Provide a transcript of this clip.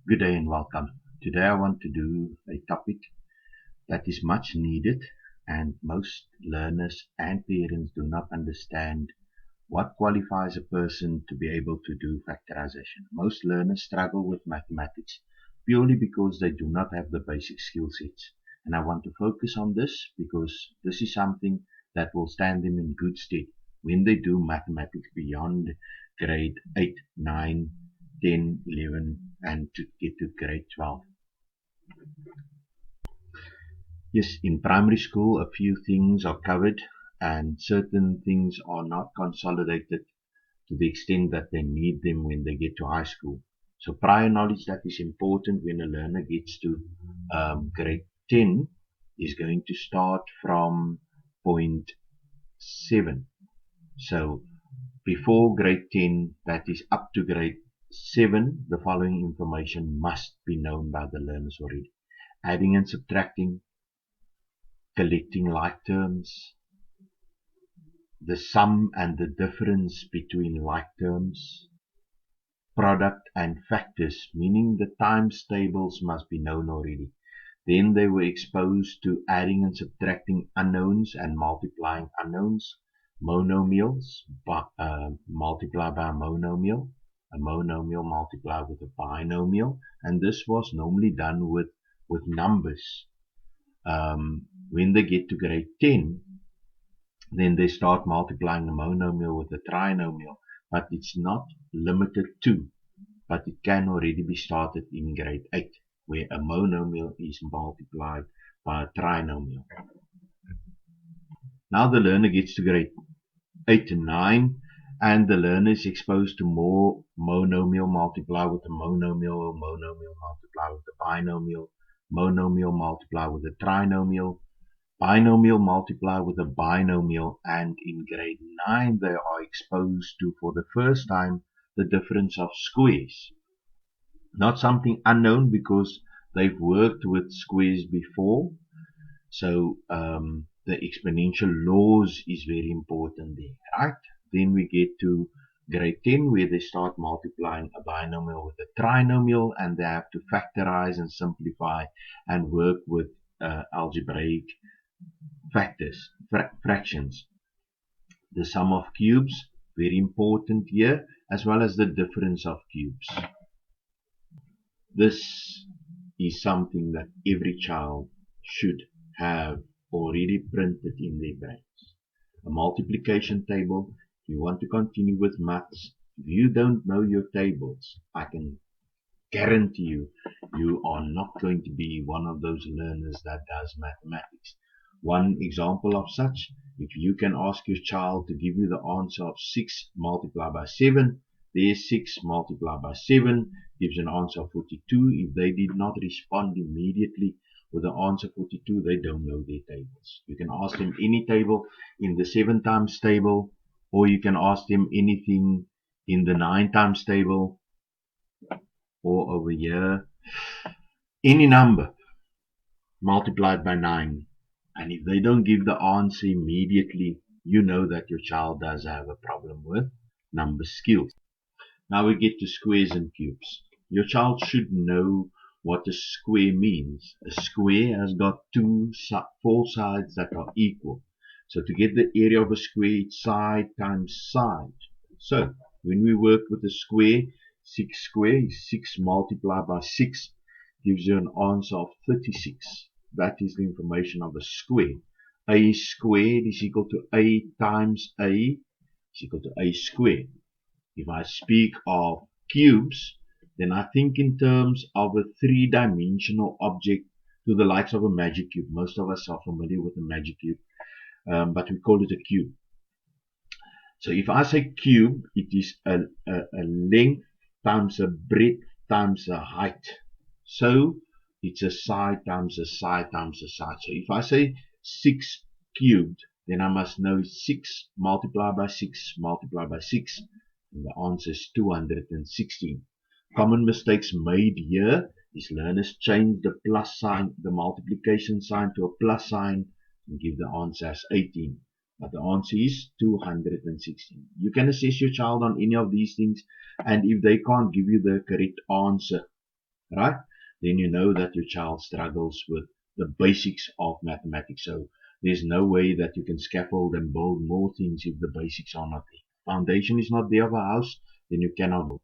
Good day and welcome. Today I want to do a topic that is much needed, and most learners and parents do not understand what qualifies a person to be able to do factorization. Most learners struggle with mathematics purely because they do not have the basic skill sets. And I want to focus on this because this is something that will stand them in good stead when they do mathematics beyond grade 8, 9, 10, 11 and to get to grade 12. Yes, in primary school a few things are covered and certain things are not consolidated to the extent that they need them when they get to high school. So prior knowledge that is important when a learner gets to grade 10 is going to start from point 7. So before grade 10, that is up to grade 7, the following information must be known by the learners already. Adding and subtracting, collecting like terms, the sum and the difference between like terms, product and factors, meaning the times tables must be known already. Then they were exposed to adding and subtracting unknowns and multiplying unknowns, monomials, multiply by a monomial multiplied with a binomial, and this was normally done with numbers. When they get to grade 10, then they start multiplying a monomial with a trinomial, but it's not limited to, but it can already be started in grade 8, where a monomial is multiplied by a trinomial. Now the learner gets to grade 8 and 9, and the learner is exposed to more monomial multiply with a monomial multiply with a binomial multiply with a trinomial, binomial multiply with a binomial, and in grade 9 they are exposed to, for the first time, the difference of squares. Not something unknown because they've worked with squares before, so the exponential laws is very important there, right? Then we get to grade 10 where they start multiplying a binomial with a trinomial, and they have to factorize and simplify and work with algebraic factors, fractions. The sum of cubes, very important here, as well as the difference of cubes. This is something that every child should have already printed in their brains. A multiplication table. If you want to continue with maths, if you don't know your tables, I can guarantee you, you are not going to be one of those learners that does mathematics. One example of such, if you can ask your child to give you the answer of 6 multiplied by 7, there's 6 multiplied by 7 gives an answer of 42. If they did not respond immediately with the answer 42, they don't know their tables. You can ask them any table in the 7 times table, or you can ask them anything in the 9 times table, or over here, any number multiplied by 9. And if they don't give the answer immediately, you know that your child does have a problem with number skills. Now we get to squares and cubes. Your child should know what a square means. A square has got 4 sides that are equal. So to get the area of a square, it's side times side. So when we work with a square, 6 square is 6 multiplied by 6 gives you an answer of 36. That is the information of a square. A squared is equal to A times A is equal to A squared. If I speak of cubes, then I think in terms of a 3-dimensional object to the likes of a magic cube. Most of us are familiar with a magic cube, but we call it a cube. So if I say cube, it is a length times a breadth times a height. So it's a side times a side times a side. So if I say 6 cubed, then I must know 6 multiplied by 6 multiplied by 6. And the answer is 216. Common mistakes made here is learners change the plus sign, the multiplication sign to a plus sign and give the answer as 18. But the answer is 216. You can assess your child on any of these things, and if they can't give you the correct answer, right? Then you know that your child struggles with the basics of mathematics. So there's no way that you can scaffold and build more things if the basics are not there. Foundation is not there of a house, then you cannot build.